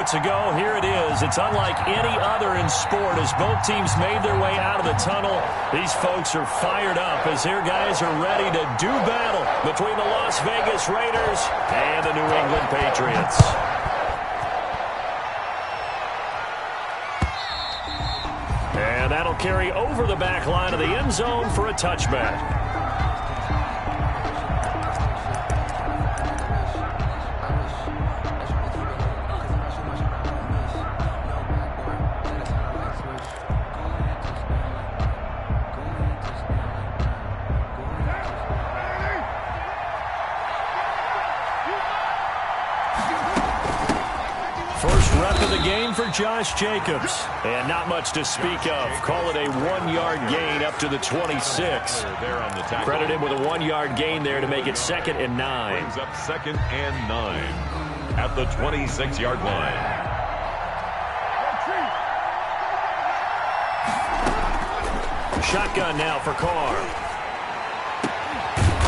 To go, here it is. It's unlike any other in sport as both teams made their way out of the tunnel. These folks are fired up as their guys are ready to do battle between the Las Vegas Raiders and the New England Patriots. And that'll carry over the back line of the end zone for a touchback. First rep of the game for Josh Jacobs. And not much to speak of. Call it a 1-yard gain up to the 26. Credit him with a 1-yard gain there to make it 2nd and 9. Brings up 2nd and 9 at the 26-yard line. Shotgun now for Carr.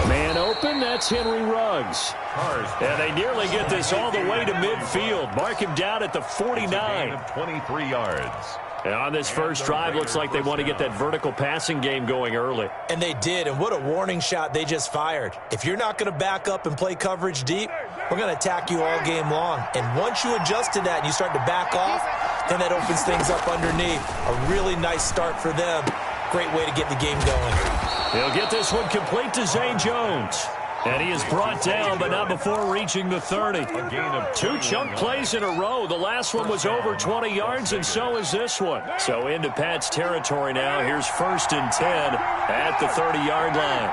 Man open, that's Henry Ruggs. And they nearly get this all the way to midfield. Mark him down at the 49. 23 yards. And on this first drive, looks like they want to get that vertical passing game going early. And they did, and what a warning shot they just fired. If you're not going to back up and play coverage deep, we're going to attack you all game long. And once you adjust to that and you start to back off, then that opens things up underneath. A really nice start for them. Great way to get the game going. He'll get this one complete to Zay Jones. And he is brought down, but not before reaching the 30. A gain of 2 chunk plays in a row. The last one was over 20 yards, and so is this one. So into Pat's territory now. Here's 1st and 10 at the 30-yard line.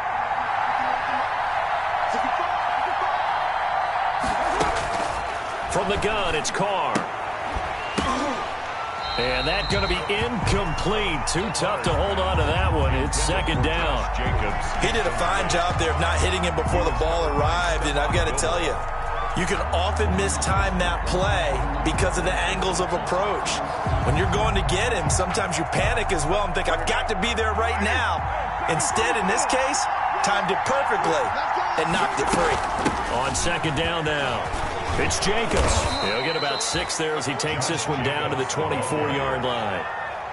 From the gun, it's Carr. And that's going to be incomplete. Too tough to hold on to that one. It's 2nd down. Jacobs. He did a fine job there of not hitting him before the ball arrived. And I've got to tell you, you can often mistime that play because of the angles of approach. When you're going to get him, sometimes you panic as well and think, I've got to be there right now. Instead, in this case, timed it perfectly and knocked it free. On 2nd down now. It's Jacobs. He'll get about 6 there as he takes this one down to the 24-yard line.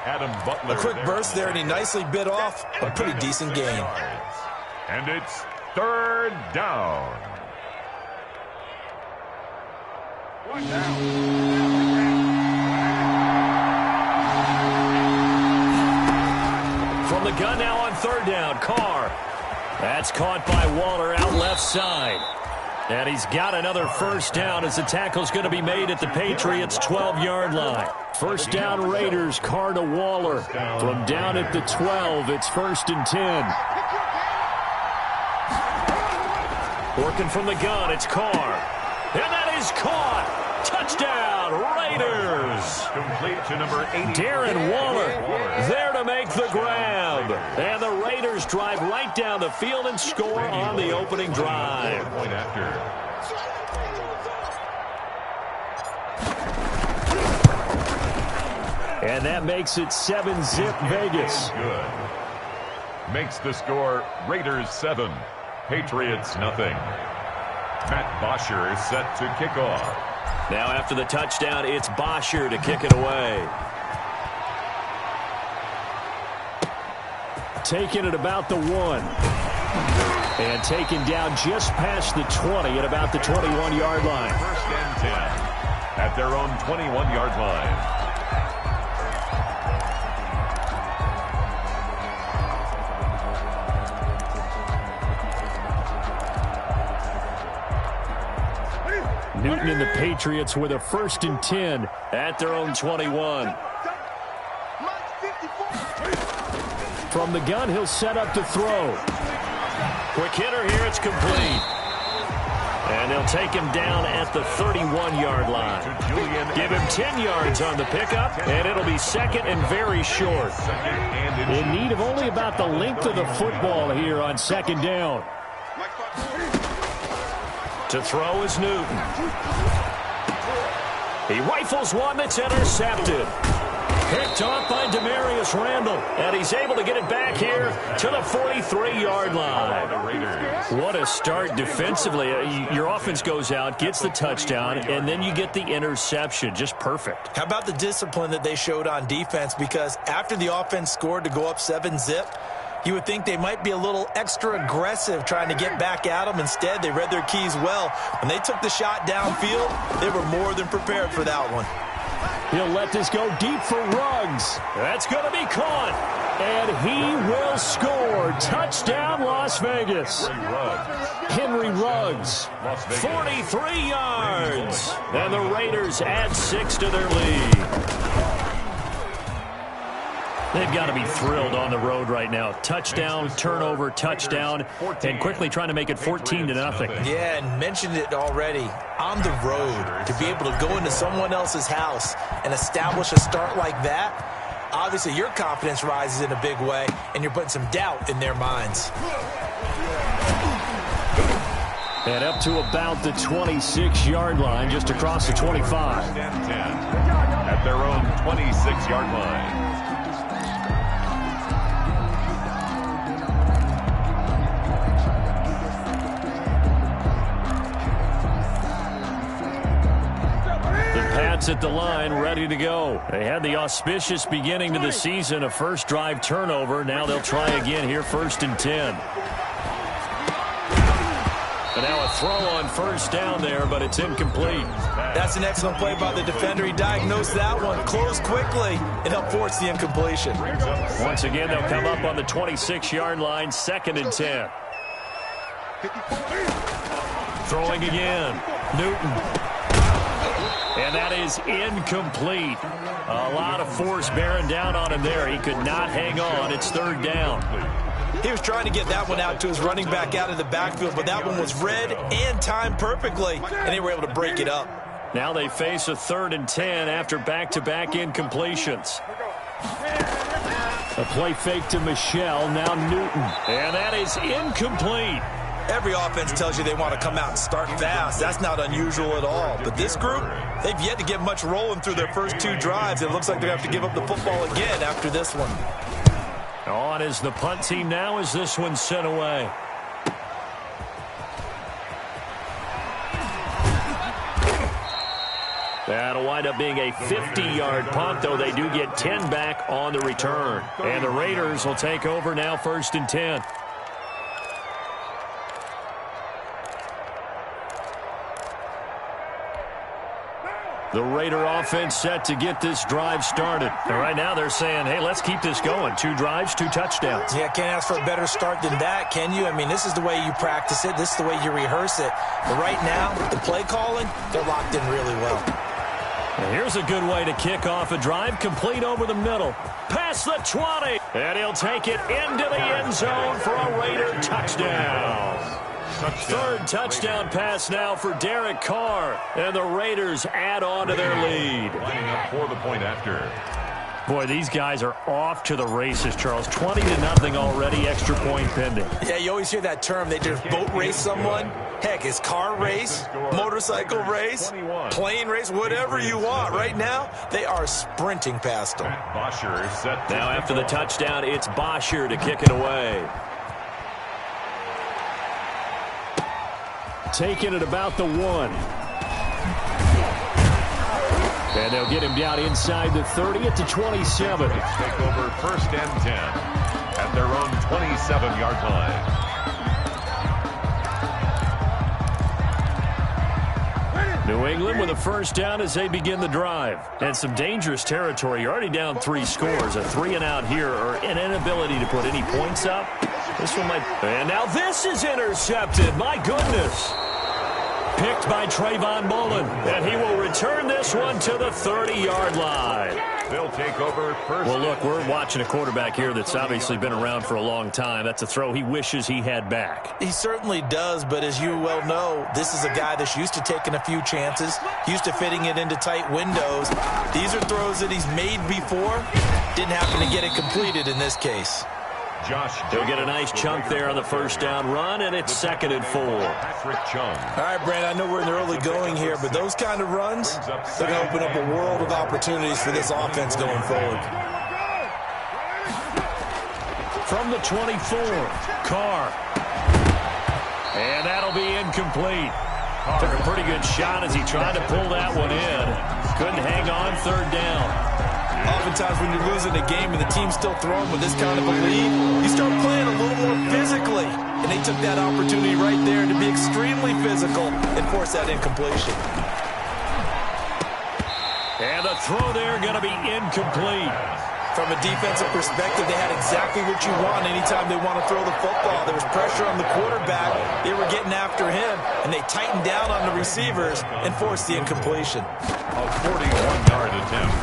Adam Butler. A quick burst there, and he nicely bit off a pretty decent gain. And it's 3rd down. From the gun now on 3rd down, Carr. That's caught by Waller out left side. And he's got another 1st down as the tackle's going to be made at the Patriots' 12-yard line. 1st down Raiders, Carr to Waller. From down at the 12, it's 1st and 10. Working from the gun, it's Carr. And that is caught. Touchdown, Raiders. Complete to number 80. Darren Waller there to make the grab. And the Raiders drive right down the field and score on the opening drive. Point after. And that makes it 7-zip Vegas. Good. Makes the score Raiders 7, Patriots nothing. Matt Bosher is set to kick off. Now after the touchdown, it's Bosher to kick it away. Taking it about the 1. And taken down just past the 20 at about the 21-yard line. 1st and 10 at their own 21-yard line. Newton and the Patriots with a 1st and 10 at their own 21. From the gun, he'll set up to throw. Quick hitter here, it's complete. And they'll take him down at the 31-yard line. Give him 10 yards on the pickup, and it'll be 2nd and very short. In need of only about the length of the football here on 2nd down. To throw is Newton. He rifles one that's intercepted. Picked off by Demarius Randall. And he's able to get it back here to the 43-yard line. What a start defensively. Your offense goes out, gets the touchdown, and then you get the interception. Just perfect. How about the discipline that they showed on defense? Because after the offense scored to go up 7-zip, you would think they might be a little extra aggressive trying to get back at them. Instead, they read their keys well. When they took the shot downfield, they were more than prepared for that one. He'll let this go deep for Ruggs. That's going to be caught. And he will score. Touchdown, Las Vegas. Henry Ruggs, 43 yards. And the Raiders add 6 to their lead. They've got to be thrilled on the road right now. Touchdown, turnover, touchdown, and quickly trying to make it 14-0. Yeah, and mentioned it already. On the road, to be able to go into someone else's house and establish a start like that, obviously your confidence rises in a big way, and you're putting some doubt in their minds. And up to about the 26-yard line, just across the 25. At their own 26-yard line. At the line, ready to go. They had the auspicious beginning to the season, a first drive turnover. Now they'll try again here, 1st and 10. And now a throw on first down there, but it's incomplete. That's an excellent play by the defender. He diagnosed that one, closed quickly, and helped force the incompletion. Once again, they'll come up on the 26-yard line, 2nd and 10. Throwing again. Newton. And that is incomplete. A lot of force bearing down on him there. He could not hang on. It's 3rd down. He was trying to get that one out to his running back out of the backfield, but that one was read and timed perfectly, and they were able to break it up. Now they face a 3rd and 10 after back-to-back incompletions. A play fake to Michelle, now Newton. And that is incomplete. Every offense tells you they want to come out and start fast. That's not unusual at all. But this group, they've yet to get much rolling through their first 2 drives. It looks like they're going to have to give up the football again after this one. On is the punt team now as this one's sent away. That'll wind up being a 50-yard punt, though they do get 10 back on the return. And the Raiders will take over now, 1st and 10. The Raider offense set to get this drive started. And right now they're saying, hey, let's keep this going. 2 drives, 2 touchdowns. Yeah, can't ask for a better start than that, can you? I mean, this is the way you practice it. This is the way you rehearse it. But right now, the play calling, they're locked in really well. And here's a good way to kick off a drive, complete over the middle. Past the 20. And he'll take it into the end zone for a Raider touchdown. 3rd touchdown pass now for Derek Carr. And the Raiders add on to their lead. Lining up for the point after. Boy, these guys are off to the races, Charles. 20-0 already, extra point pending. Yeah, you always hear that term. They just boat race someone. Heck, it's car race, motorcycle race, plane race, whatever you want. Right now, they are sprinting past them. Now after the touchdown, it's Bosher to kick it away. Taking it about the 1. And they'll get him down inside the 30 at the 27. Take over 1st and 10 at their own 27-yard line. New England with a first down as they begin the drive. And some dangerous territory. You're already down 3 scores. A 3-and-out here or an inability to put any points up. This one might. And now this is intercepted. My goodness. Picked by Trayvon Mullen. And he will return this one to the 30-yard line. They'll take over 1st. Well, look, we're watching a quarterback here that's obviously been around for a long time. That's a throw he wishes he had back. He certainly does, but as you well know, this is a guy that's used to taking a few chances, used to fitting it into tight windows. These are throws that he's made before. Didn't happen to get it completed in this case. He'll get a nice chunk there on the first down run, and it's 2nd and 4. All right, Brandon, I know we're in the early going here, but those kind of runs, they're going to open up a world of opportunities for this offense going forward. From the 24, Carr. And that'll be incomplete. Took a pretty good shot as he tried to pull that one in. Couldn't hang on 3rd down. Oftentimes when you're losing a game and the team's still throwing with this kind of a lead, you start playing a little more physically. And they took that opportunity right there to be extremely physical and force that incompletion. And the throw there going to be incomplete. From a defensive perspective, they had exactly what you want anytime they want to throw the football. There was pressure on the quarterback. They were getting after him, and they tightened down on the receivers and forced the incompletion. A 41-yard attempt.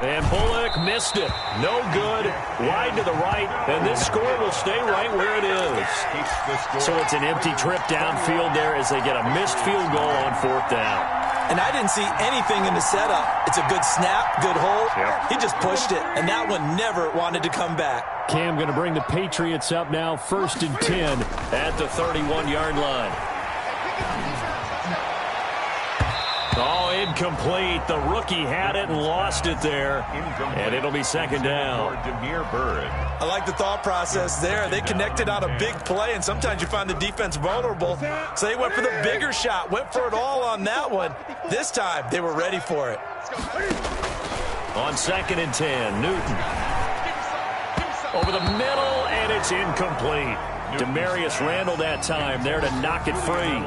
And Bullock missed it. No good. Wide to the right. And this score will stay right where it is. So it's an empty trip downfield there as they get a missed field goal on 4th down. And I didn't see anything in the setup. It's a good snap, good hold. Yep. He just pushed it, and that one never wanted to come back. Cam going to bring the Patriots up now, 1st and 10 at the 31-yard line. Oh, incomplete. The rookie had it and lost it there. And it'll be 2nd down. I like the thought process there. They connected on a big play, and sometimes you find the defense vulnerable. So they went for the bigger shot, went for it all on that one. This time, they were ready for it. On 2nd and 10, Newton. Over the middle, and it's incomplete. Demarius Randall that time there to knock it free.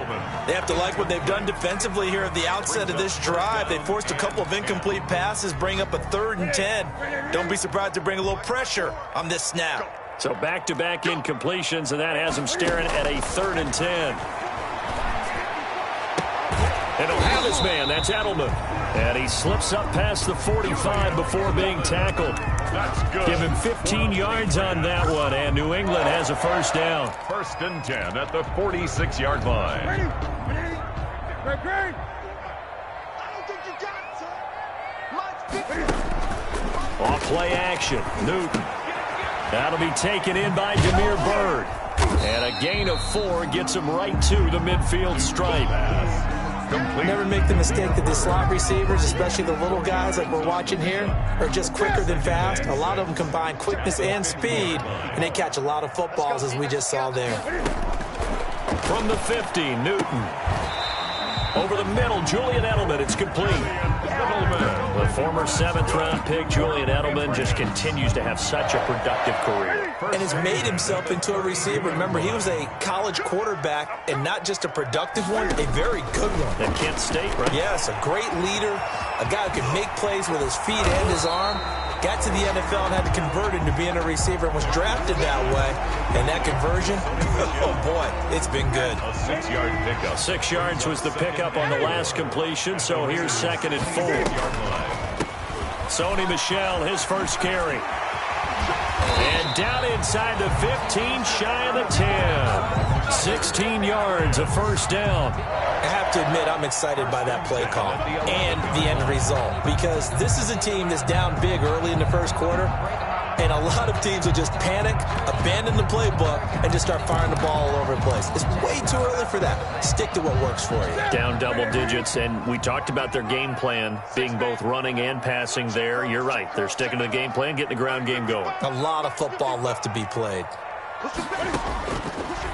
They have to like what they've done defensively here at the outset of this drive. They forced a couple of incomplete passes, bring up a 3rd and 10. Don't be surprised to bring a little pressure on this snap. So back-to-back incompletions, and that has them staring at a 3rd and 10. And he'll have his man. That's Edelman. And he slips up past the 45 before being tackled. That's good. Give him 15 yards on that one, and New England has a 1st down. 1st and 10 at the 46-yard line. Off play action. Newton. That'll be taken in by Damiere Byrd. And a gain of 4 gets him right to the midfield stripe. Never make the mistake that the slot receivers, especially the little guys like we're watching here, are just quicker than fast. A lot of them combine quickness and speed, and they catch a lot of footballs, as we just saw there. From the 50, Newton. Over the middle, Julian Edelman. It's complete. The former 7th-round pick, Julian Edelman, just continues to have such a productive career. And has made himself into a receiver. Remember, he was a college quarterback, and not just a productive one, a very good one. At Kent State, right? Yes, a great leader, a guy who can make plays with his feet and his arm. Got to the NFL and had to convert into being a receiver and was drafted that way. And that conversion, oh boy, it's been good. A 6-yard pickup. 6 yards was the pickup on the last completion, so here's 2nd and 4. Sony Michel, his first carry. And down inside the 15, shy of the 10. 16 yards, a 1st down. I have to admit, I'm excited by that play call and the end result, because this is a team that's down big early in the 1st quarter, and a lot of teams will just panic, abandon the playbook, and just start firing the ball all over the place. It's way too early for that. Stick to what works for you. Down double digits, and we talked about their game plan being both running and passing there. You're right. They're sticking to the game plan, getting the ground game going. A lot of football left to be played.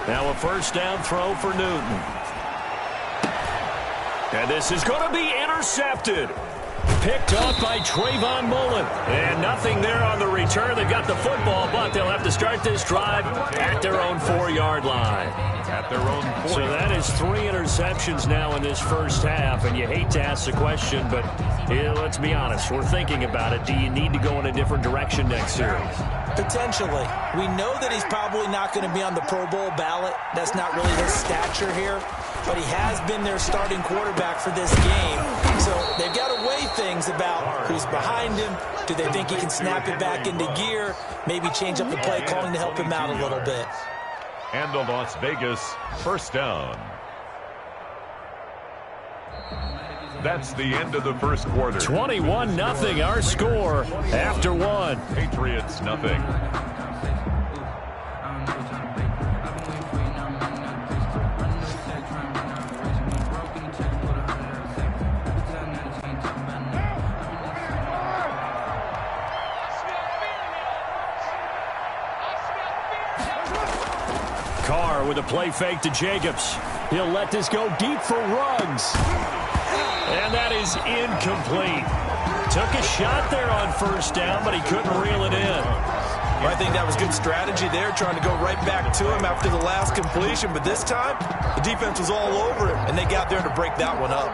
Now a 1st down throw for Newton. And this is going to be intercepted. Picked off by Trayvon Mullen. And nothing there on the return. They've got the football, but they'll have to start this drive at their own 4-yard line. At their own 4. So that is 3 interceptions now in this 1st half. And you hate to ask the question, but let's be honest. We're thinking about it. Do you need to go in a different direction next series? Potentially. We know that he's probably not going to be on the Pro Bowl ballot. That's not really his stature here. But he has been their starting quarterback for this game. So they've got to weigh things about who's behind him. Do they think he can snap it back into gear? Maybe change up the play calling to help him out a little bit. And the Las Vegas 1st down. That's the end of the 1st quarter. 21-0 our score after 1. Patriots nothing. Carr with a play fake to Jacobs. He'll let this go deep for Ruggs. And that is incomplete. Took a shot there on first down, but he couldn't reel it in. Well, I think that was good strategy there, trying to go right back to him after the last completion. But this time, the defense was all over him, and they got there to break that one up.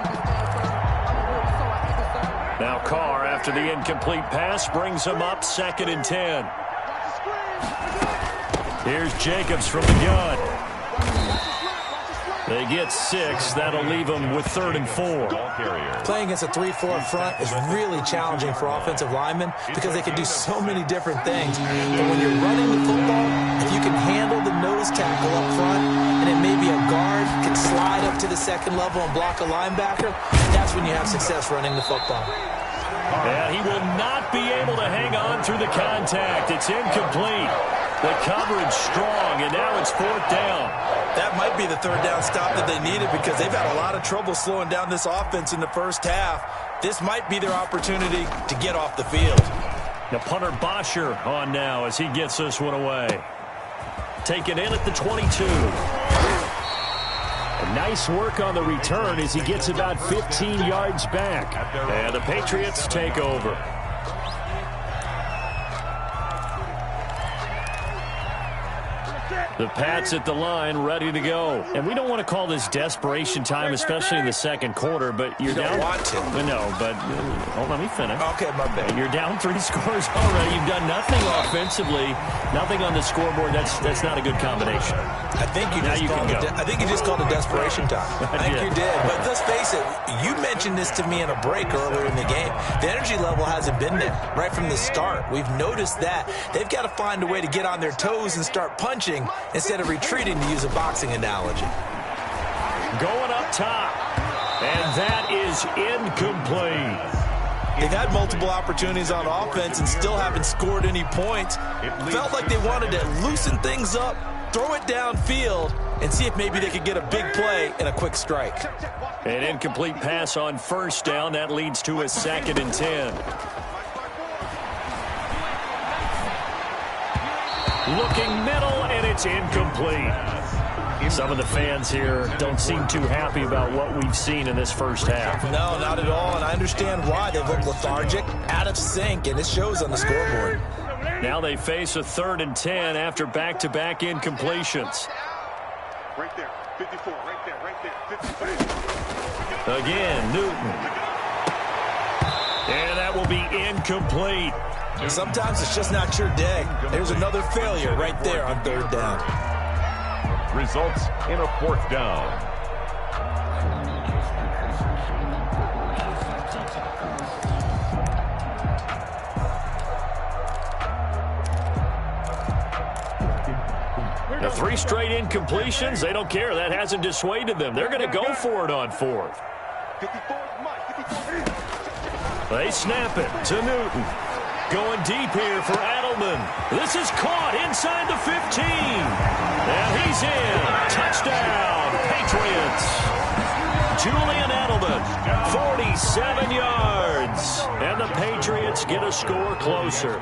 Now Carr, after the incomplete pass, brings him up 2nd and 10. Here's Jacobs from the gun. They get 6. That'll leave them with 3rd and 4. Playing against a 3-4 front is really challenging for offensive linemen because they can do so many different things. But when you're running the football, if you can handle the nose tackle up front, and then maybe a guard can slide up to the 2nd level and block a linebacker, that's when you have success running the football. And he will not be able to hang on through the contact. It's incomplete. The coverage strong, and now it's 4th down. That might be the 3rd down stop that they needed because they've had a lot of trouble slowing down this offense in the first half. This might be their opportunity to get off the field. The punter Bosher on now as he gets this one away. Taken in at the 22. Nice work on the return as he gets about 15 yards back. And the Patriots take over. The Pats at the line, ready to go. And we don't want to call this desperation time, especially in the second quarter, but you're down. You don't want to. No, but let me finish. Okay, my bad. And you're down 3 scores already. You've done nothing offensively, nothing on the scoreboard. That's not a good combination. I think you just called it desperation time. I think you did. But let's face it, you mentioned this to me in a break earlier in the game. The energy level hasn't been there right from the start. We've noticed that. They've got to find a way to get on their toes and start punching instead of retreating, to use a boxing analogy. Going up top, and that is incomplete. They've had multiple opportunities on offense and still haven't scored any points. Felt like they wanted to loosen things up, throw it downfield, and see if maybe they could get a big play and a quick strike. An incomplete pass on first down. That leads to a 2nd and 10. Looking middle, and it's incomplete. Some of the fans here don't seem too happy about what we've seen in this first half. No, not at all, and I understand why. They look lethargic, out of sync, and it shows on the scoreboard. Now they face a 3rd and 10 after back-to-back incompletions. Right there, 54, right there, 54. Again, Newton. And that will be incomplete. Sometimes it's just not your day. There's another failure right there on 3rd down. Results in a 4th down. The 3 straight incompletions, they don't care. That hasn't dissuaded them. They're going to go for it on 4th. They snap it to Newton. Going deep here for Edelman. This is caught inside the 15. And he's in. Touchdown, Patriots. Julian Edelman, 47 yards. And the Patriots get a score closer.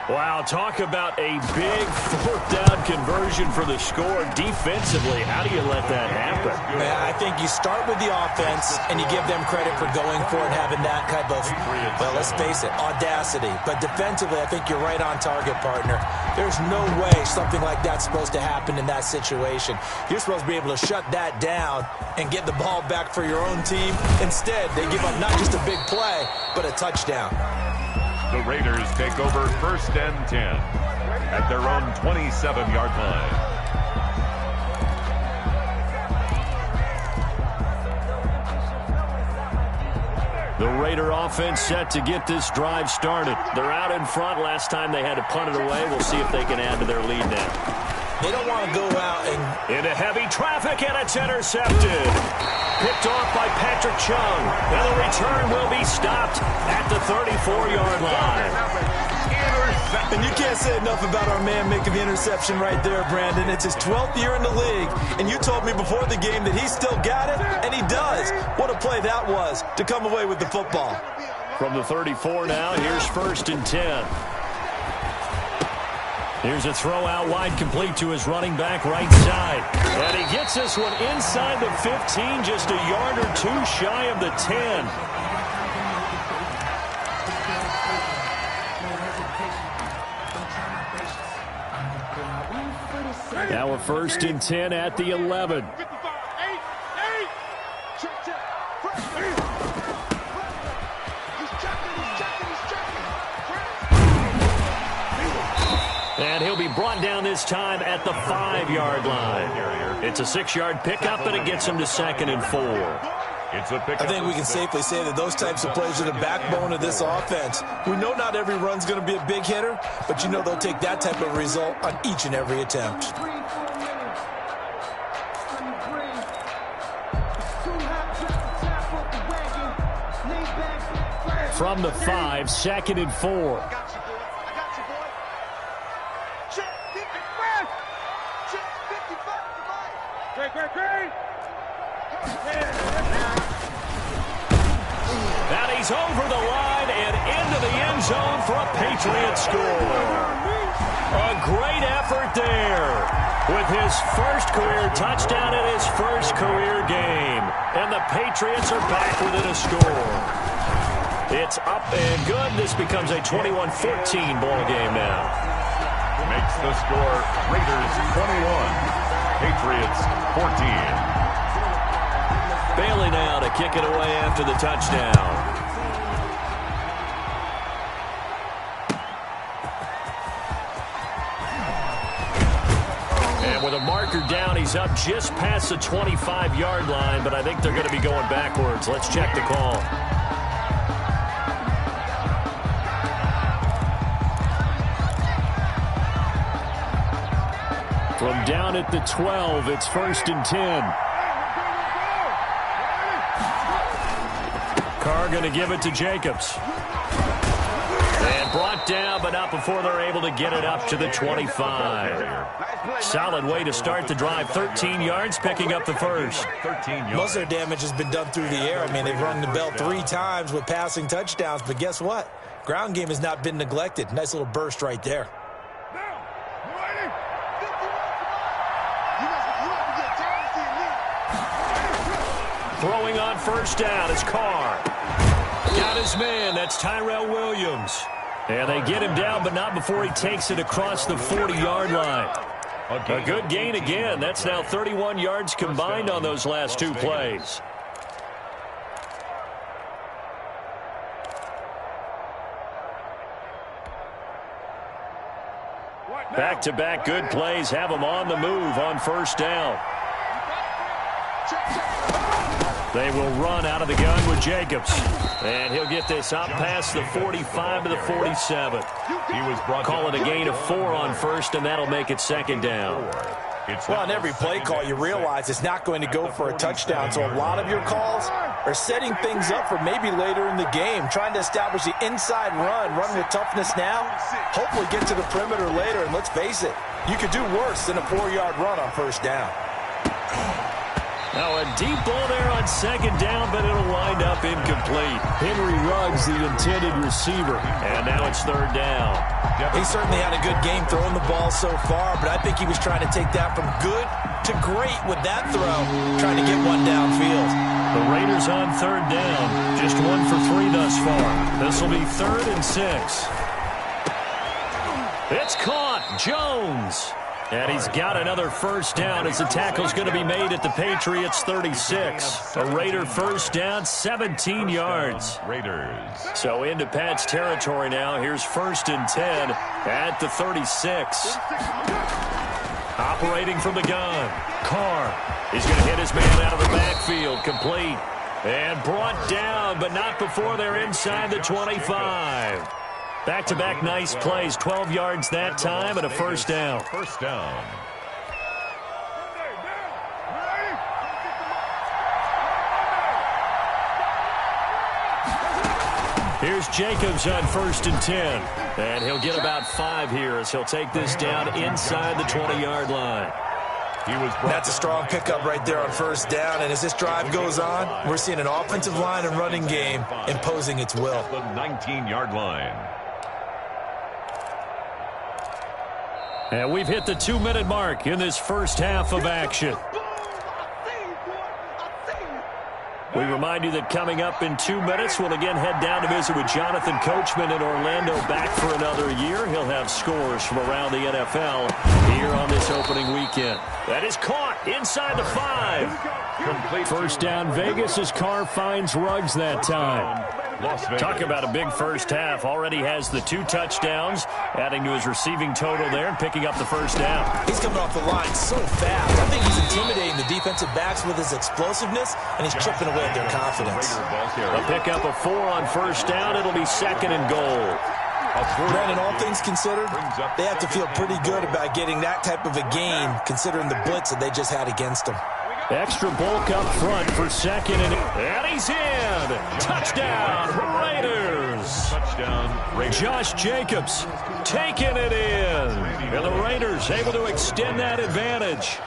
Wow, talk about a big 4th down conversion for the score. Defensively, how do you let that happen? Man, I think you start with the offense, and you give them credit for going for it, having that type of, well, let's face it, audacity. But defensively, I think you're right on target, partner. There's no way something like that's supposed to happen in that situation. You're supposed to be able to shut that down and get the ball back for your own team. Instead, they give up not just a big play, but a touchdown. The Raiders take over 1st and 10 at their own 27-yard line. The Raider offense set to get this drive started. They're out in front. Last time they had to punt it away. We'll see if they can add to their lead now. They don't want to go out and... Into heavy traffic, and it's intercepted. Picked off by Patrick Chung. And the return will be stopped at the 34-yard line. And you can't say enough about our man making the interception right there, Brandon. It's his 12th year in the league, and you told me before the game that he still got it, and he does. What a play that was to come away with the football. From the 34 now, here's 1st and 10. Here's a throw out wide, complete to his running back right side. And he gets this one inside the 15, just a yard or two shy of the 10. Now a 1st and 10 at the 11. And he'll be brought down this time at the 5-yard line. It's a 6-yard pickup, but it gets him to 2nd and 4. I think we can safely say that those types of plays are the backbone of this offense. We know not every run's going to be a big hitter, but you know they'll take that type of result on each and every attempt. From the 5, 2nd and 4. And he's over the line and into the end zone for a Patriots score. A great effort there with his first career touchdown in his first career game. And the Patriots are back within a score. It's up and good. This becomes a 21-14 ball game now. Makes the score Raiders 21, Patriots 14. Bailey now to kick it away after the touchdown. And with a marker down, he's up just past the 25-yard line, but I think they're going to be going backwards. Let's check the call. From down at the 12, it's 1st and 10. Carr going to give it to Jacobs. And brought down, but not before they're able to get it up to the 25. Solid way to start the drive. 13 yards, picking up the first. Most of their damage has been done through the air. I mean, they've rung the bell 3 times with passing touchdowns, but guess what? Ground game has not been neglected. Nice little burst right there. Throwing on 1st down is Carr. Got his man. That's Tyrell Williams. And they get him down, but not before he takes it across the 40-yard line. A good gain again. That's now 31 yards combined on those last 2 plays. Back-to-back good plays have them on the move on 1st down. They will run out of the gun with Jacobs. And he'll get this up past the 45 to the 47. Call it a gain of 4 on 1st, and that'll make it 2nd down. Well, on every play call, you realize it's not going to go for a touchdown. So a lot of your calls are setting things up for maybe later in the game, trying to establish the inside run with toughness now, hopefully get to the perimeter later. And let's face it, you could do worse than a 4-yard run on 1st down. Now a deep ball there on 2nd down, but it'll wind up incomplete. Henry Ruggs, the intended receiver. And now it's 3rd down. He certainly had a good game throwing the ball so far, but I think he was trying to take that from good to great with that throw, trying to get one downfield. The Raiders on 3rd down. Just 1 for 3 thus far. This will be 3rd and 6. It's caught. Jones. And he's got another 1st down as the tackle's going to be made at the Patriots 36. A Raider 1st down, 17 yards. Raiders. So into Pat's territory now. Here's 1st and 10 at the 36. Operating from the gun. Carr. He's going to hit his man out of the backfield. Complete. And brought down, but not before they're inside the 25. Back-to-back nice plays, 12 yards that time and a 1st down. 1st down. Here's Jacobs on 1st and 10. And he'll get about 5 here as he'll take this down inside the 20-yard line. That's a strong pickup right there on 1st down. And as this drive goes on, we're seeing an offensive line and running game imposing its will. The 19-yard line. And we've hit the 2-minute mark in this first half of action. We remind you that coming up in 2 minutes, we'll again head down to visit with Jonathan Coachman in Orlando, back for another year. He'll have scores from around the NFL here on this opening weekend. That is caught inside the 5. First down Vegas as Carr finds Ruggs that time. Talk about a big first half. Already has the 2 touchdowns, adding to his receiving total there and picking up the first down. He's coming off the line so fast. I think he's intimidating the defensive backs with his explosiveness, and he's chipping away at their confidence. A pickup of 4 on first down. It'll be 2nd and goal. Brandon, all things considered, they have to feel pretty good about getting that type of a gain, considering the blitz that they just had against them. Extra bulk up front for 2nd and he's in. Touchdown, Raiders. Touchdown, Josh Jacobs taking it in. And the Raiders able to extend that advantage.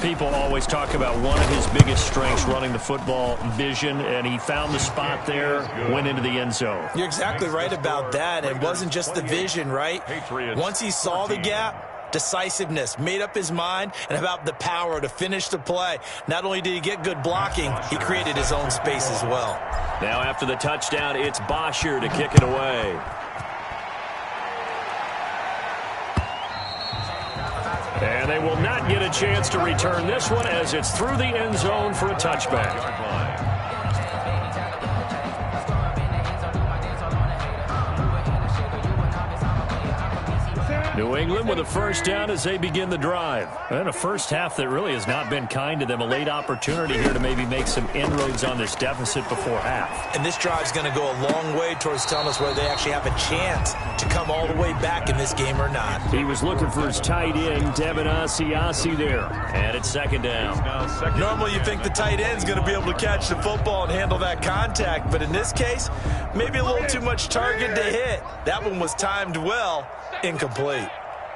People always talk about one of his biggest strengths, running the football, vision, and he found the spot there, went into the end zone. You're exactly right about that. It wasn't just the vision, right? Once he saw the gap, decisiveness, made up his mind, and about the power to finish the play. Not only did he get good blocking, he created his own space as well. Now after the touchdown, it's Bosher to kick it away. And they will not get a chance to return this one as it's through the end zone for a touchback. New England with a first down as they begin the drive. And a first half that really has not been kind to them. A late opportunity here to maybe make some inroads on this deficit before half. And this drive's going to go a long way towards telling us whether they actually have a chance to come all the way back in this game or not. He was looking for his tight end, Devin Asiasi there. And it's 2nd down. Normally you think the tight end's going to be able to catch the football and handle that contact. But in this case, maybe a little too much target to hit. That one was timed well. Incomplete.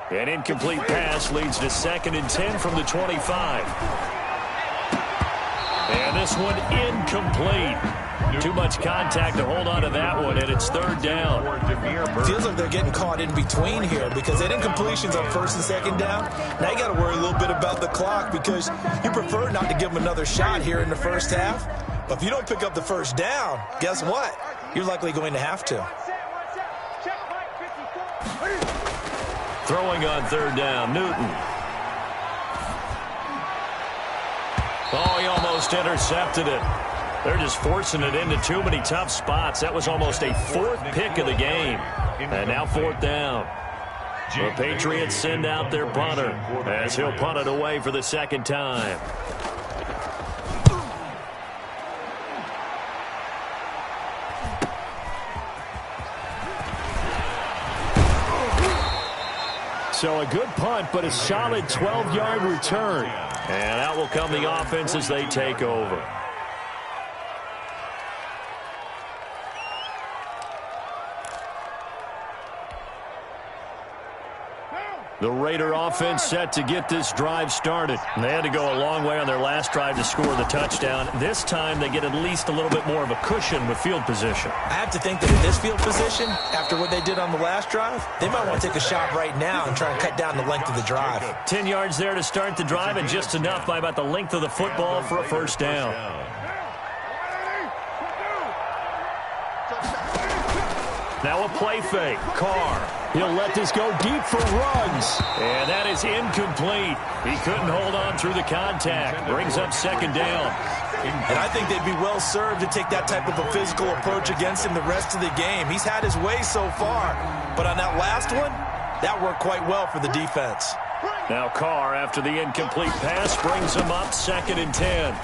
An incomplete pass leads to 2nd and 10 from the 25. And this one incomplete. Too much contact to hold on to that one, and it's 3rd down. Feels like they're getting caught in between here because they had incompletions on 1st and 2nd down. Now you got to worry a little bit about the clock because you prefer not to give them another shot here in the first half. But if you don't pick up the first down, guess what? You're likely going to have to. Throwing on 3rd down, Newton. Oh, he almost intercepted it. They're just forcing it into too many tough spots. That was almost a 4th pick of the game. And now 4th down. The Patriots send out their punter as he'll punt it away for the 2nd time. So a good punt, but a solid 12-yard return. And out will come the offense as they take over. The Raider offense set to get this drive started. They had to go a long way on their last drive to score the touchdown. This time they get at least a little bit more of a cushion with field position. I have to think that in this field position, after what they did on the last drive, they might want to take a shot right now and try and cut down the length of the drive. 10 yards there to start the drive and just enough by about the length of the football for a first down. Now a play fake. Carr. He'll let this go deep for Ruggs. And that is incomplete. He couldn't hold on through the contact. Brings up 2nd down. And I think they'd be well served to take that type of a physical approach against him the rest of the game. He's had his way so far. But on that last one, that worked quite well for the defense. Now Carr, after the incomplete pass, brings him up 2nd and 10.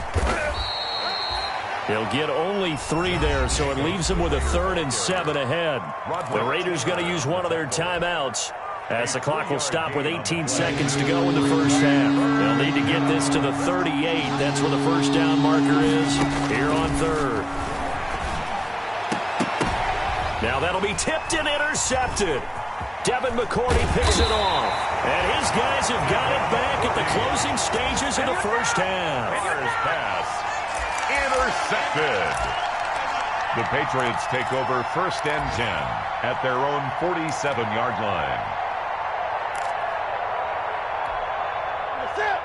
He'll get only 3 there, so it leaves him with a 3rd and 7 ahead. The Raiders going to use one of their timeouts as the clock will stop with 18 seconds to go in the first half. They'll need to get this to the 38. That's where the first down marker is here on 3rd. Now that'll be tipped and intercepted. Devin McCourty picks it off. And his guys have got it back at the closing stages of the first half. Raiders pass. Intercepted. The Patriots take over 1st and 10 at their own 47-yard line.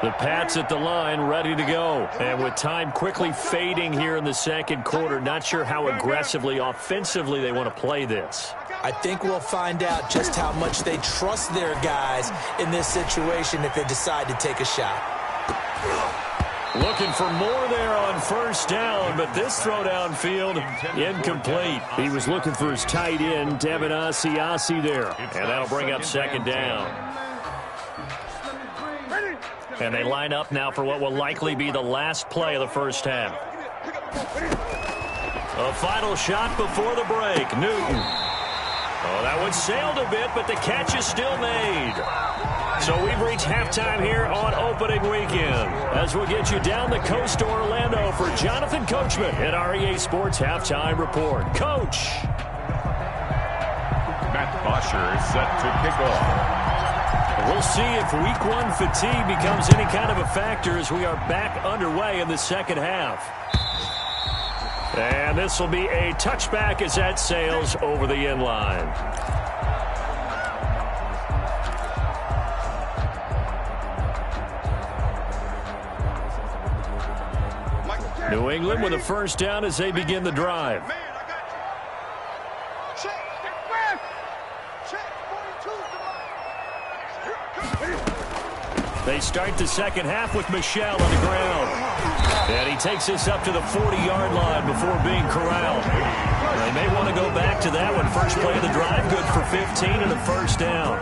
The Pats at the line, ready to go. And with time quickly fading here in the second quarter, not sure how aggressively, offensively they want to play this. I think we'll find out just how much they trust their guys in this situation if they decide to take a shot. Looking for more there on first down, but this throw downfield, incomplete. He was looking for his tight end, Devin Asiasi there. And that'll bring up second down. And they line up now for what will likely be the last play of the first half. A final shot before the break. Newton. Oh, that one sailed a bit, but the catch is still made. So we've reached halftime here on opening weekend. As we'll get you down the coast to Orlando for Jonathan Coachman at REA Sports Halftime Report. Coach. Matt Bosher is set to kick off. We'll see if week one fatigue becomes any kind of a factor as we are back underway in the second half. And this will be a touchback as that sails over the end line. New England with a first down as they begin the drive. They start the second half with Michel on the ground. And he takes this up to the 40-yard line before being corralled. They may want to go back to that one. First play of the drive, good for 15 and a first down.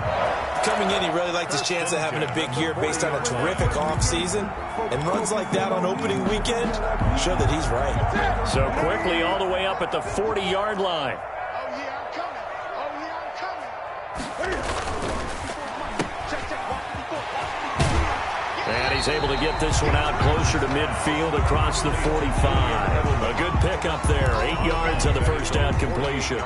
Coming in, he really liked his chance of having a big year based on a terrific offseason. And runs like that on opening weekend show that he's right. So quickly all the way up at the 40-yard line. And he's able to get this one out closer to midfield across the 45. A good pickup there. 8 yards on the first down completion.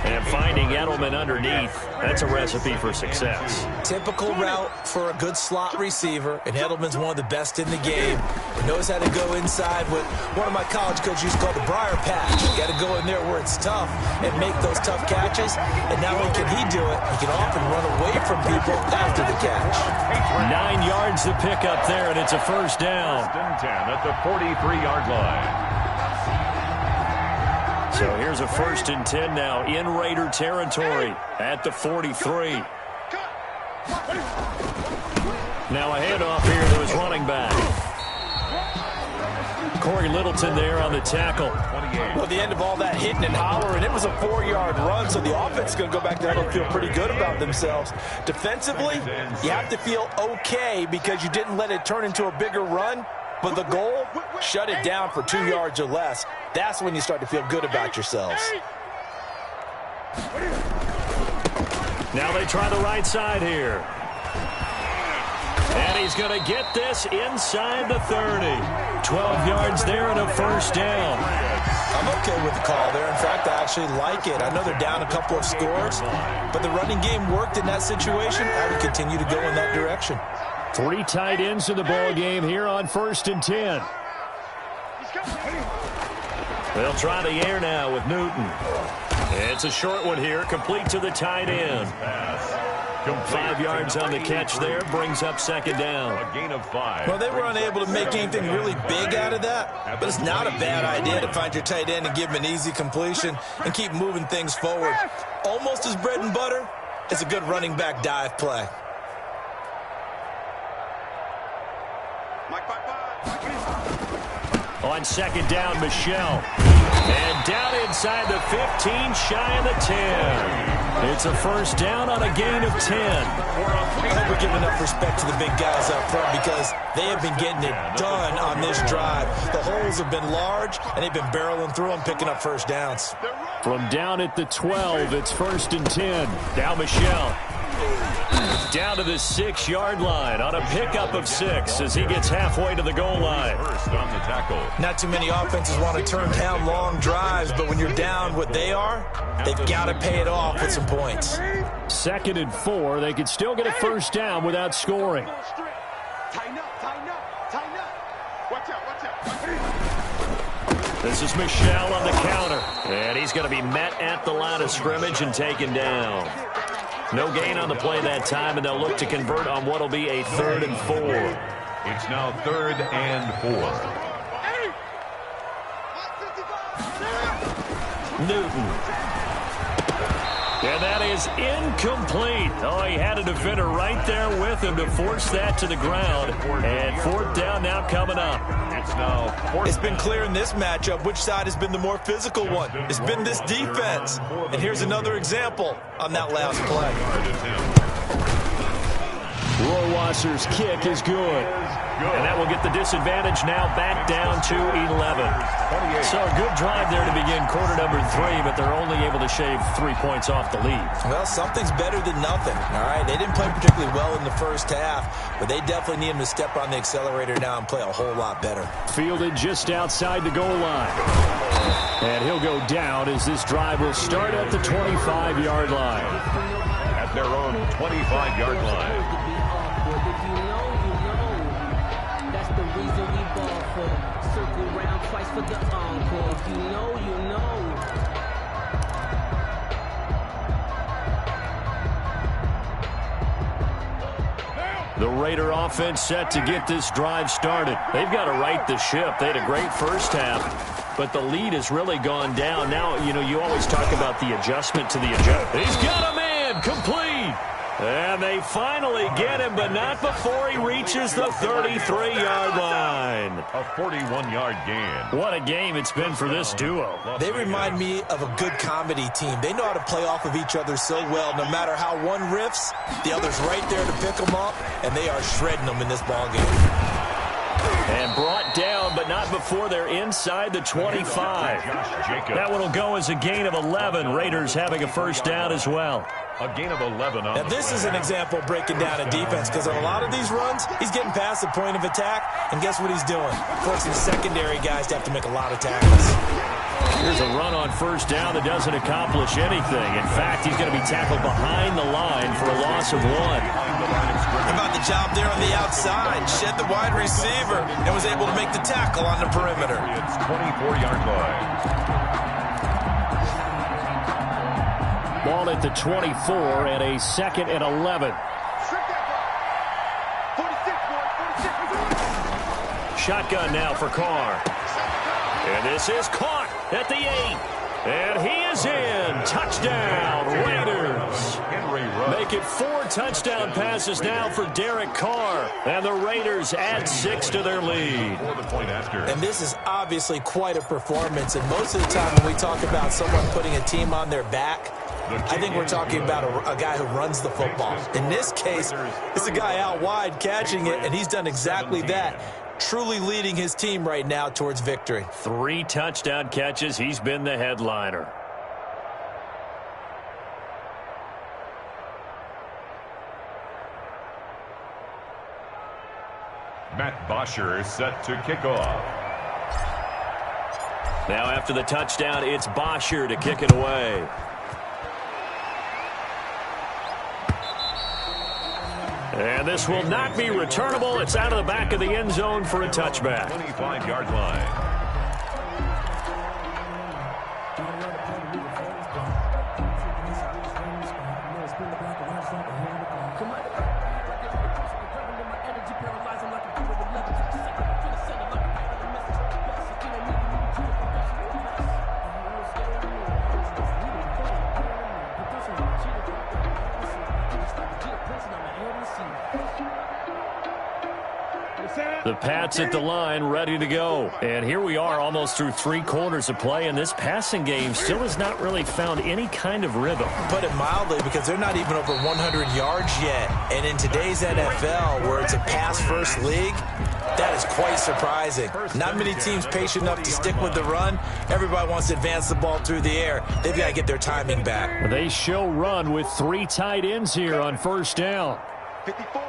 And finding Edelman underneath, that's a recipe for success. Typical route for a good slot receiver, and Edelman's one of the best in the game. He knows how to go inside what one of my college coaches used to call the briar patch. You got to go in there where it's tough and make those tough catches. And not only can he do it, he can often run away from people after the catch. 9 yards to pick up there, and it's a first down. 10 at the 43-yard line. So here's a 1st and 10 now in Raider territory at the 43. Now a handoff here to his running back. Corey Littleton there on the tackle. Well, the end of all that hitting and hollering, it was a 4-yard run, so the offense is going to go back there and feel pretty good about themselves. Defensively, you have to feel okay because you didn't let it turn into a bigger run. But the goal, shut it down for 2 yards or less. That's when you start to feel good about yourselves. Now they try the right side here. And he's going to get this inside the 30. 12 yards there and a first down. I'm okay with the call there. In fact, I actually like it. I know they're down a couple of scores, but the running game worked in that situation. I would continue to go in that direction. 3 tight ends in the ball game here on 1st and 10. They'll try the air now with Newton. It's a short one here, complete to the tight end. 5 yards on the catch there, brings up second down. A gain of 5. Well, they were unable to make anything really big out of that, but it's not a bad idea to find your tight end and give him an easy completion and keep moving things forward. Almost as bread and butter as a good running back dive play. On second down, Michel. And down inside the 15, shy of the 10. It's a first down on a gain of 10. I hope we give enough respect to the big guys up front because they have been getting it done on this drive. The holes have been large, and they've been barreling through them, picking up first downs. From down at the 12, it's 1st and 10. Now Michel. Down to the 6-yard line on a pickup of 6 as he gets halfway to the goal line. First on the tackle. Not too many offenses want to turn down long drives, but when you're down what they are, they've got to pay it off with some points. 2nd and 4, they could still get a first down without scoring. Tighten up, tighten up, tighten up. Watch out, watch out. This is Michel on the counter. And he's going to be met at the line of scrimmage and taken down. No gain on the play that time, and they'll look to convert on what will be a 3rd and 4. It's now 3rd and 4. Newton. And that is incomplete. Oh, he had a defender right there with him to force that to the ground. And 4th down now coming up. It's been clear in this matchup which side has been the more physical one. It's been this defense. And here's another example on that last play. Rohrwasser's kick is good. And that will get the disadvantage now back down to 11. So a good drive there to begin quarter number 3, but they're only able to shave 3 points off the lead. Well, something's better than nothing, all right? They didn't play particularly well in the first half, but they definitely need him to step on the accelerator now and play a whole lot better. Fielded just outside the goal line. And he'll go down as this drive will start at the 25-yard line. At their own 25-yard line. Circle round twice for the encore. If you know, you know. The Raider offense set to get this drive started. They've got to right the ship. They had a great first half, but the lead has really gone down. Now, you always talk about the adjustment to the adjustment. He's got a man complete. And they finally get him, but not before he reaches the 33-yard line. A 41-yard gain. What a game it's been for this duo. They remind me of a good comedy team. They know how to play off of each other so well. No matter how one riffs, the other's right there to pick them up, and they are shredding them in this ballgame. And brought down, but not before they're inside the 25. That one will go as a gain of 11. Raiders having a first down as well. A gain of 11 on Now, this is an example of breaking down a defense, because on a lot of these runs, he's getting past the point of attack, and guess what he's doing? Forcing secondary guys to have to make a lot of tackles. Here's a run on first down that doesn't accomplish anything. In fact, he's going to be tackled behind the line for a loss of 1. How about the job there on the outside? Shed the wide receiver and was able to make the tackle on the perimeter. It's 24-yard line. Ball at the 24 and a 2nd and 11. Shotgun now for Carr. And this is caught at the 8. And he is in. Touchdown, Raiders. Make it 4 touchdown passes now for Derek Carr. And the Raiders add 6 to their lead. And this is obviously quite a performance. And most of the time when we talk about someone putting a team on their back, I think we're talking about a guy who runs the football. In this case, it's a guy out wide catching it, and he's done exactly that. Truly leading his team right now towards victory. 3 touchdown catches. He's been the headliner. Matt Bosher set to kick off. Now after the touchdown, it's Bosher to kick it away. And this will not be returnable. It's out of the back of the end zone for a touchback. 25-yard line. The Pats at the line, ready to go. And here we are almost through 3 quarters of play, and this passing game still has not really found any kind of rhythm. Put it mildly, because they're not even over 100 yards yet. And in today's NFL, where it's a pass-first league, that is quite surprising. Not many teams patient enough to stick with the run. Everybody wants to advance the ball through the air. They've got to get their timing back. They show run with 3 tight ends here on first down. 54.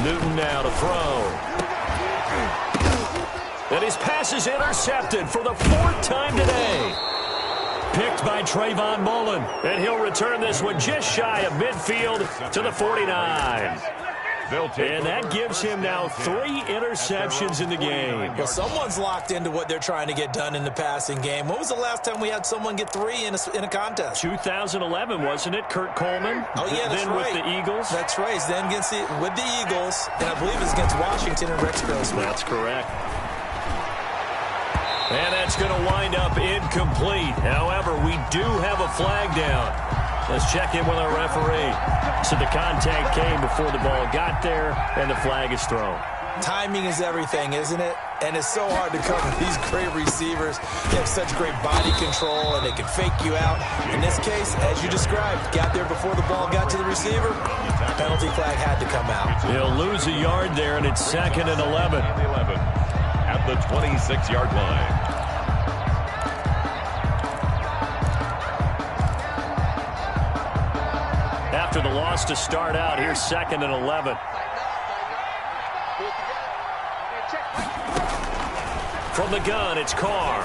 Newton now to throw. And his pass is intercepted for the 4th time today. Picked by Trayvon Mullen. And he'll return this one just shy of midfield to the 49. And that gives him now 3 interceptions in the game. Well, someone's locked into what they're trying to get done in the passing game. When was the last time we had someone get 3 in a contest? 2011, wasn't it? Kurt Coleman? Oh, yeah, that's then right. with the Eagles? That's right. Then with the Eagles, and I believe it's against Washington and Rex Grossman. That's correct. And that's going to wind up incomplete. However, we do have a flag down. Let's check in with our referee. So the contact came before the ball got there, and the flag is thrown. Timing is everything, isn't it? And it's so hard to cover these great receivers. They have such great body control, and they can fake you out. In this case, as you described, got there before the ball got to the receiver. Penalty flag had to come out. He'll lose a yard there, and it's 2nd and 11. At the 26-yard line. After the loss to start out, here's 2nd and 11. From the gun, it's Carr.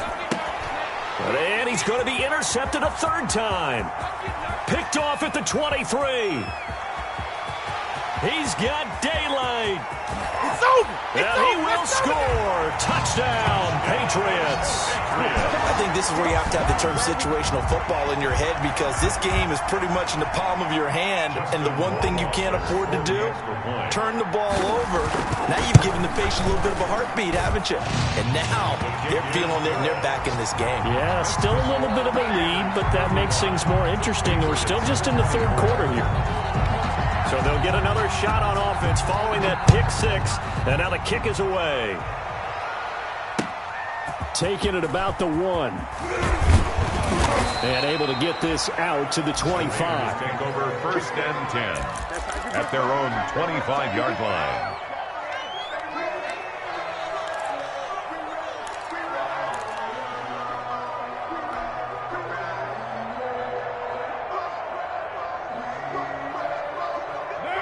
And he's going to be intercepted a 3rd time. Picked off at the 23. He's got daylight. It's over. And he will score. Touchdown, Patriots. I think this is where you have to have the term situational football in your head, because this game is pretty much in the palm of your hand, and the one thing you can't afford to do, turn the ball over. Now you've given the patient a little bit of a heartbeat, haven't you? And now they're feeling it, and they're back in this game. Yeah, still a little bit of a lead, but that makes things more interesting. We're still just in the 3rd quarter here. So they'll get another shot on offense following that pick 6, and now the kick is away. Taking it about the 1. And able to get this out to the 25. Take over 1st and 10 at their own 25-yard line.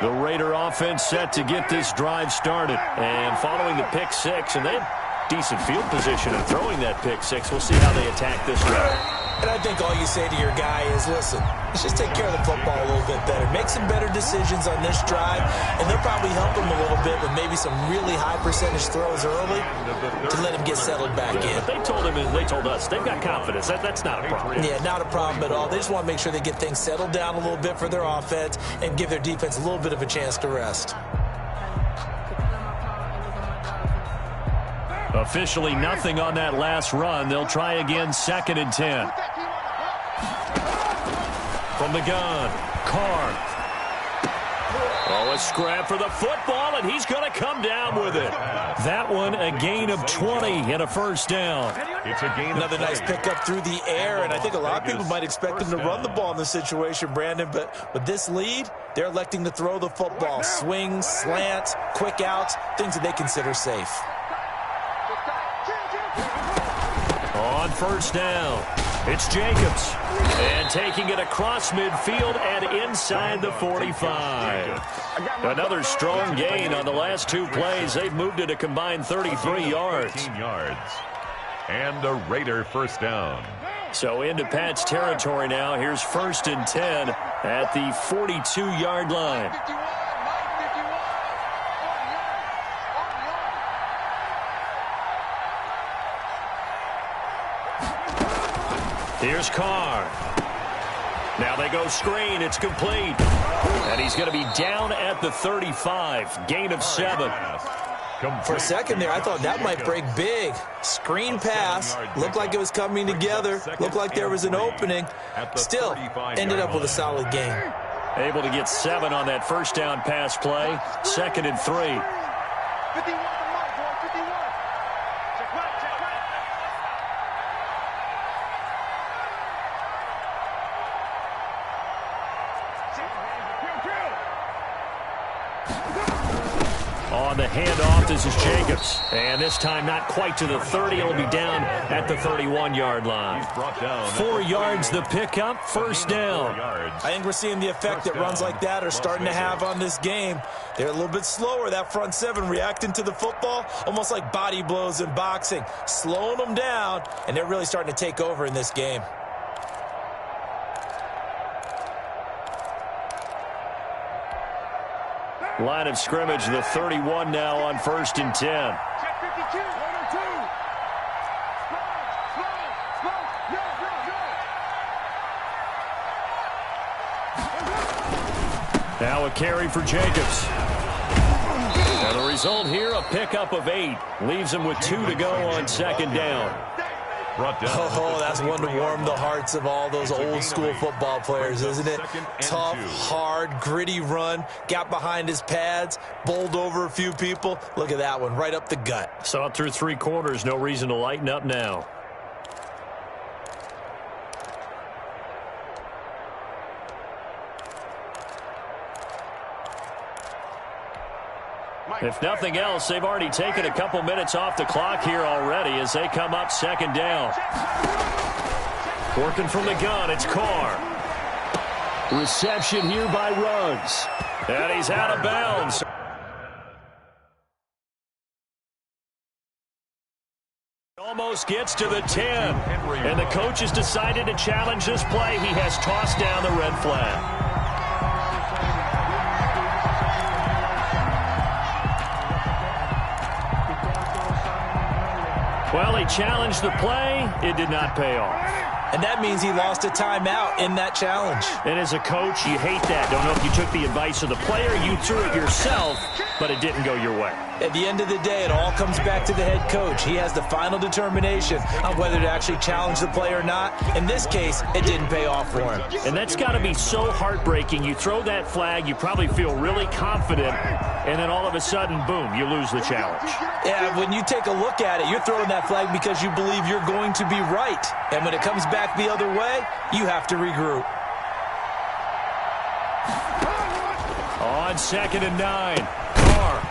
The Raider offense set to get this drive started. And following the pick 6, and they had decent field position in throwing that pick 6. We'll see how they attack this route. And I think all you say to your guy is, listen, let's just take care of the football a little bit better. Make some better decisions on this drive, and they'll probably help him a little bit with maybe some really high percentage throws early to let him get settled back in. But they told him, and they told us, they've got confidence. That's not a problem. Yeah, not a problem at all. They just want to make sure they get things settled down a little bit for their offense and give their defense a little bit of a chance to rest. Officially nothing on that last run. They'll try again, 2nd and 10. From the gun, Carr. Oh, a scrap for the football, and he's going to come down with it. That one, a gain of 20 and a 1st down. It's a gain. Another nice pickup through the air, and I think a lot of people might expect them to run the ball in this situation, Brandon, but with this lead, they're electing to throw the football. Swings, slants, quick outs, things that they consider safe. On 1st down, it's Jacobs. And taking it across midfield and inside the 45. Another strong gain on the last 2 plays. They've moved it a combined 33 yards. 13 yards. And a Raider 1st down. So into Pat's territory now. Here's 1st and 10 at the 42-yard line. Here's Carr. Now they go screen. It's complete. And he's going to be down at the 35. Gain of 7. For a second there, I thought that might break big. Screen pass. Looked like it was coming together. Looked like there was an opening. Still, ended up with a solid gain. Able to get 7 on that 1st down pass play. 2nd and 3. 51 to Mike, boy, 51. Check right, check right. On the handoff, this is Jacobs. And this time not quite to the 30. It'll be down at the 31-yard line. 4 yards the pickup, 1st down. I think we're seeing the effect that runs like that are starting to have on this game. They're a little bit slower, that front 7, reacting to the football, almost like body blows in boxing, slowing them down, and they're really starting to take over in this game. Line of scrimmage, the 31 now on 1st and 10. Check 52. 1 or 2. Slow. Now a carry for Jacobs. And the result here, a pickup of 8. Leaves him with 2 to go on 2nd down. Oh, that's one to warm the hearts of all those old school football players, isn't it? Tough, hard, gritty run. Got behind his pads, bowled over a few people. Look at that one, right up the gut. Saw it through 3 quarters. No reason to lighten up now. If nothing else, they've already taken a couple minutes off the clock here already as they come up 2nd down. Working from the gun, it's Carr. Reception here by Ruggs. And he's out of bounds. Almost gets to the 10. And the coach has decided to challenge this play. He has tossed down the red flag. Well, he challenged the play. It did not pay off. And that means he lost a timeout in that challenge. And as a coach, you hate that. Don't know if you took the advice of the player, you threw it yourself, but it didn't go your way. At the end of the day, it all comes back to the head coach. He has the final determination on whether to actually challenge the play or not. In this case, it didn't pay off for him. And that's got to be so heartbreaking. You throw that flag, you probably feel really confident, and then all of a sudden, boom, you lose the challenge. Yeah, when you take a look at it, you're throwing that flag because you believe you're going to be right. And when it comes back the other way, you have to regroup. On 2nd and 9, Carr.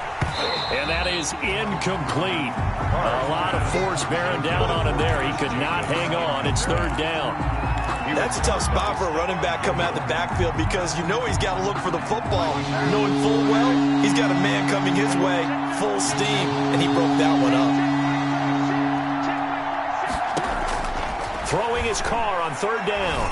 And that is incomplete. A lot of force bearing down on him there. He could not hang on. It's 3rd down. That's a tough spot for a running back coming out of the backfield because you know he's got to look for the football. Knowing full well, he's got a man coming his way, full steam, and he broke that one up. Throwing his Carr on 3rd down.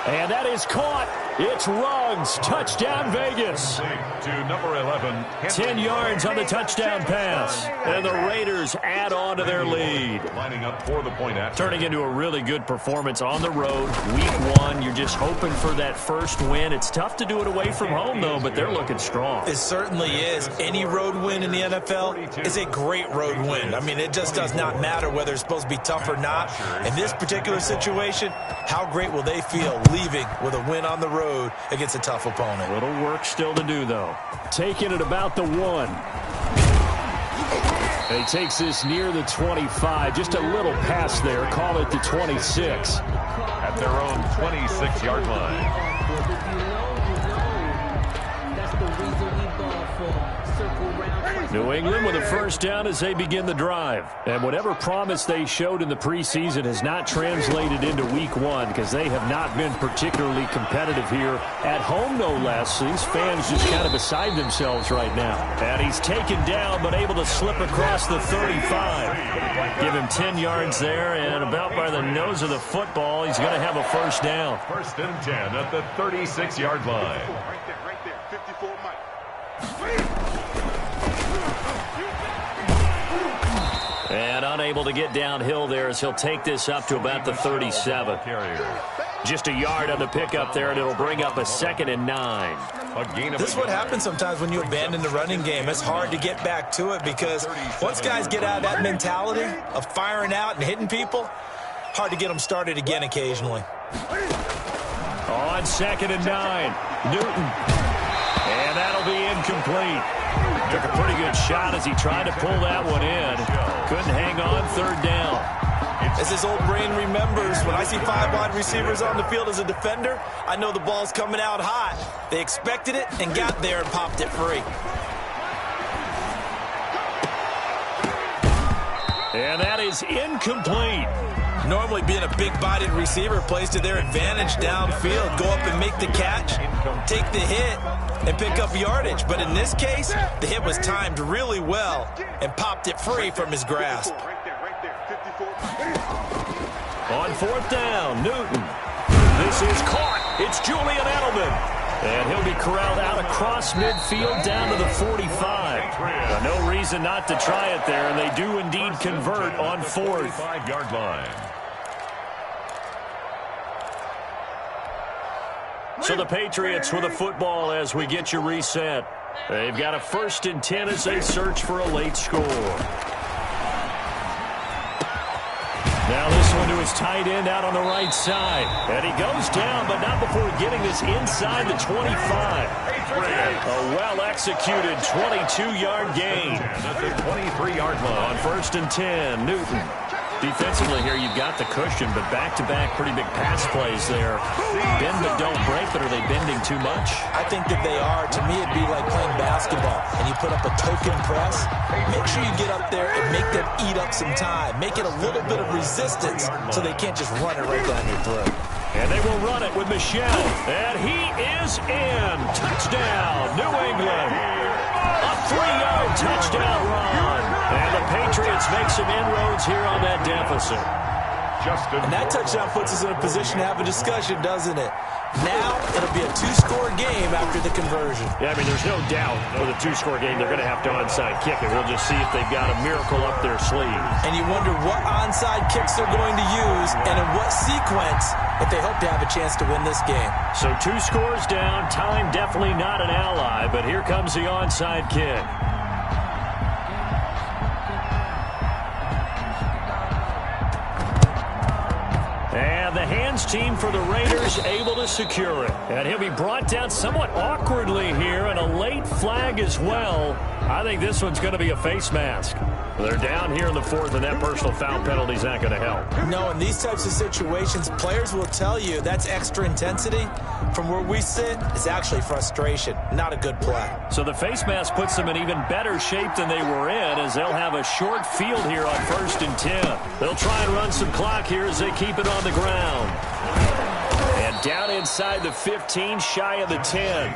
And that is caught. It's Ruggs. Touchdown, Vegas. To number 11. 10 yards on the touchdown pass. And the Raiders add on to their lead. Lining up for the point after. Turning into a really good performance on the road. Week 1, you're just hoping for that first win. It's tough to do it away from home, though, but they're looking strong. It certainly is. Any road win in the NFL is a great road win. I mean, it just does not matter whether it's supposed to be tough or not. In this particular situation, how great will they feel leaving with a win on the road against a tough opponent? Little work still to do, though. Taking it about the 1. And he takes this near the 25. Just a little pass there. Call it the 26. At their own 26-yard line. New England with a first down as they begin the drive. And whatever promise they showed in the preseason has not translated into week 1 because they have not been particularly competitive here at home, no less. These fans just kind of beside themselves right now. And he's taken down but able to slip across the 35. Give him 10 yards there, and about by the nose of the football, he's going to have a first down. 1st and 10 at the 36-yard line. Right there. 54 Mike. And unable to get downhill there as he'll take this up to about the 37. Just a yard on the pickup there, and it'll bring up a 2nd and 9. This is what happens sometimes when you abandon the running game. It's hard to get back to it because once guys get out of that mentality of firing out and hitting people, hard to get them started again occasionally. On 2nd and 9, Newton. And that'll be incomplete. Took a pretty good shot as he tried to pull that one in. Couldn't hang on. 3rd down. As his old brain remembers, when I see 5 wide receivers on the field as a defender, I know the ball's coming out hot. They expected it and got there and popped it free. And that is incomplete. Normally being a big-bodied receiver plays to their advantage downfield. Go up and make the catch, take the hit, and pick up yardage. But in this case, the hit was timed really well and popped it free from his grasp. Right there. 54 On 4th down, Newton. This is caught. It's Julian Edelman. And he'll be corralled out across midfield down to the 45. No reason not to try it there, and they do indeed convert on 4th. 5-yard line. So the Patriots with a football as we get you reset. They've got a 1st and 10 as they search for a late score. Now this one to his tight end out on the right side. And he goes down, but not before getting this inside the 25. A well-executed 22-yard gain. That's a 23-yard line. On 1st and 10, Newton. Defensively here, you've got the cushion, but back-to-back pretty big pass plays there. Bend but don't break, but are they bending too much? I think that they are. To me, it'd be like playing basketball, and you put up a token press. Make sure you get up there and make them eat up some time. Make it a little bit of resistance so they can't just run it right down your throat. And they will run it with Michel. And he is in. Touchdown, New England. A 3-yard touchdown run. And the Patriots make some inroads here on that deficit. And that touchdown puts us in a position to have a discussion, doesn't it? Now it'll be a 2-score game after the conversion. Yeah, I mean, there's no doubt with a 2-score game they're going to have to onside kick it. We'll just see if they've got a miracle up their sleeve. And you wonder what onside kicks they're going to use and in what sequence if they hope to have a chance to win this game. So 2 scores down, time definitely not an ally, but here comes the onside kick. And the hands team for the Raiders able to secure it. And he'll be brought down somewhat awkwardly here, and a late flag as well. I think this one's going to be a face mask. They're down here in the 4th, and that personal foul penalty is not going to help. No, in these types of situations, players will tell you that's extra intensity. From where we sit, it's actually frustration, not a good play. So the face mask puts them in even better shape than they were in, as they'll have a short field here on 1st and 10. They'll try and run some clock here as they keep it on the ground. And down inside the 15, shy of the 10.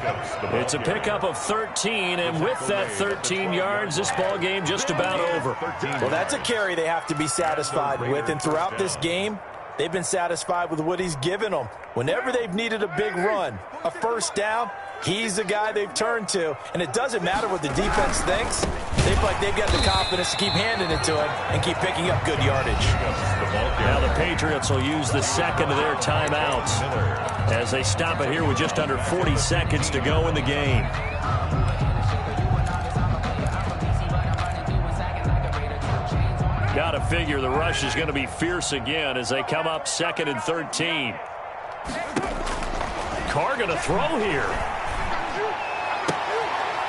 It's a pickup of 13, and with that 13 yards, this ball game just about over. Well, that's a carry they have to be satisfied with, and throughout this game, they've been satisfied with what he's given them. Whenever they've needed a big run, a 1st down, he's the guy they've turned to. And it doesn't matter what the defense thinks. They feel like they've got the confidence to keep handing it to him and keep picking up good yardage. Now the Patriots will use the 2nd of their timeouts as they stop it here with just under 40 seconds to go in the game. Got to figure the rush is going to be fierce again as they come up 2nd and 13. Carr going to throw here.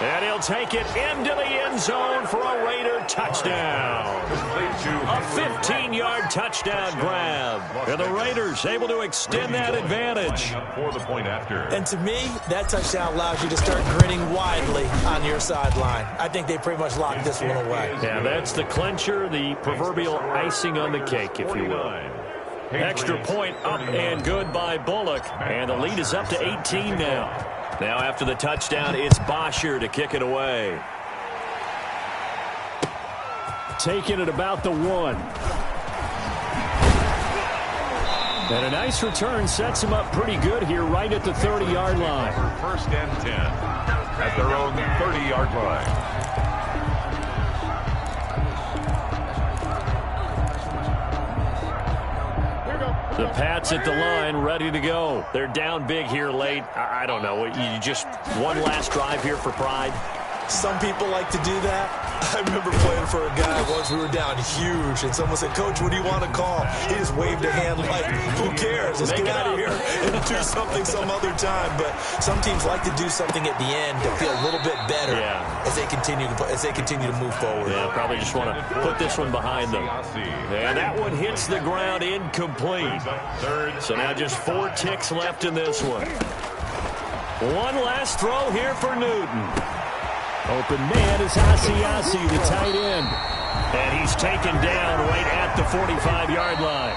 And he'll take it into the end zone for a Raider touchdown. A 15-yard touchdown grab. And the Raiders able to extend that advantage. For the point after. And to me, that touchdown allows you to start grinning widely on your sideline. I think they pretty much locked this one away. Yeah, that's the clincher, the proverbial icing on the cake, if you will. Extra point up and good by Bullock. And the lead is up to 18 now. Now after the touchdown, it's Bosher to kick it away. Taking it about the 1. And a nice return sets him up pretty good here right at the 30-yard line. 1st and 10 at their own 30-yard line. The Pats at the line, ready to go. They're down big here late. I don't know. You just one last drive here for pride? Some people like to do that. I remember playing for a guy once. We were down huge, and someone said, "Coach, what do you want to call?" He just waved a hand like, "Who cares? Let's get out of here and do something some other time." But some teams like to do something at the end to feel a little bit better as they continue to move forward. Yeah, probably just want to put this one behind them. And that one hits the ground incomplete. So now just 4 ticks left in this one. One last throw here for Newton. Open man is Asiasi, the tight end. And he's taken down right at the 45-yard line.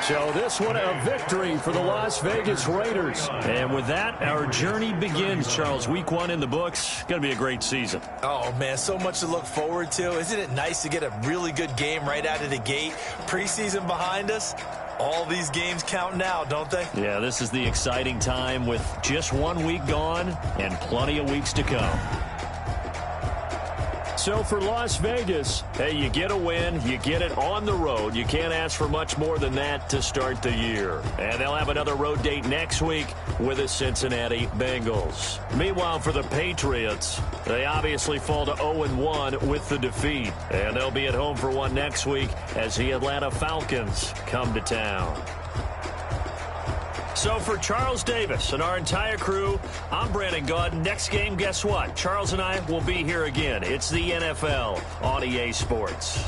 So this one a victory for the Las Vegas Raiders. And with that, our journey begins, Charles. Week 1 in the books. Going to be a great season. Oh, man, so much to look forward to. Isn't it nice to get a really good game right out of the gate? Preseason behind us. All these games count now, don't they? Yeah, this is the exciting time with just 1 week gone and plenty of weeks to come. So for Las Vegas, hey, you get a win, you get it on the road. You can't ask for much more than that to start the year. And they'll have another road date next week with the Cincinnati Bengals. Meanwhile, for the Patriots, they obviously fall to 0-1 with the defeat. And they'll be at home for one next week as the Atlanta Falcons come to town. So for Charles Davis and our entire crew, I'm Brandon Gaudin. Next game, guess what? Charles and I will be here again. It's the NFL on EA Sports.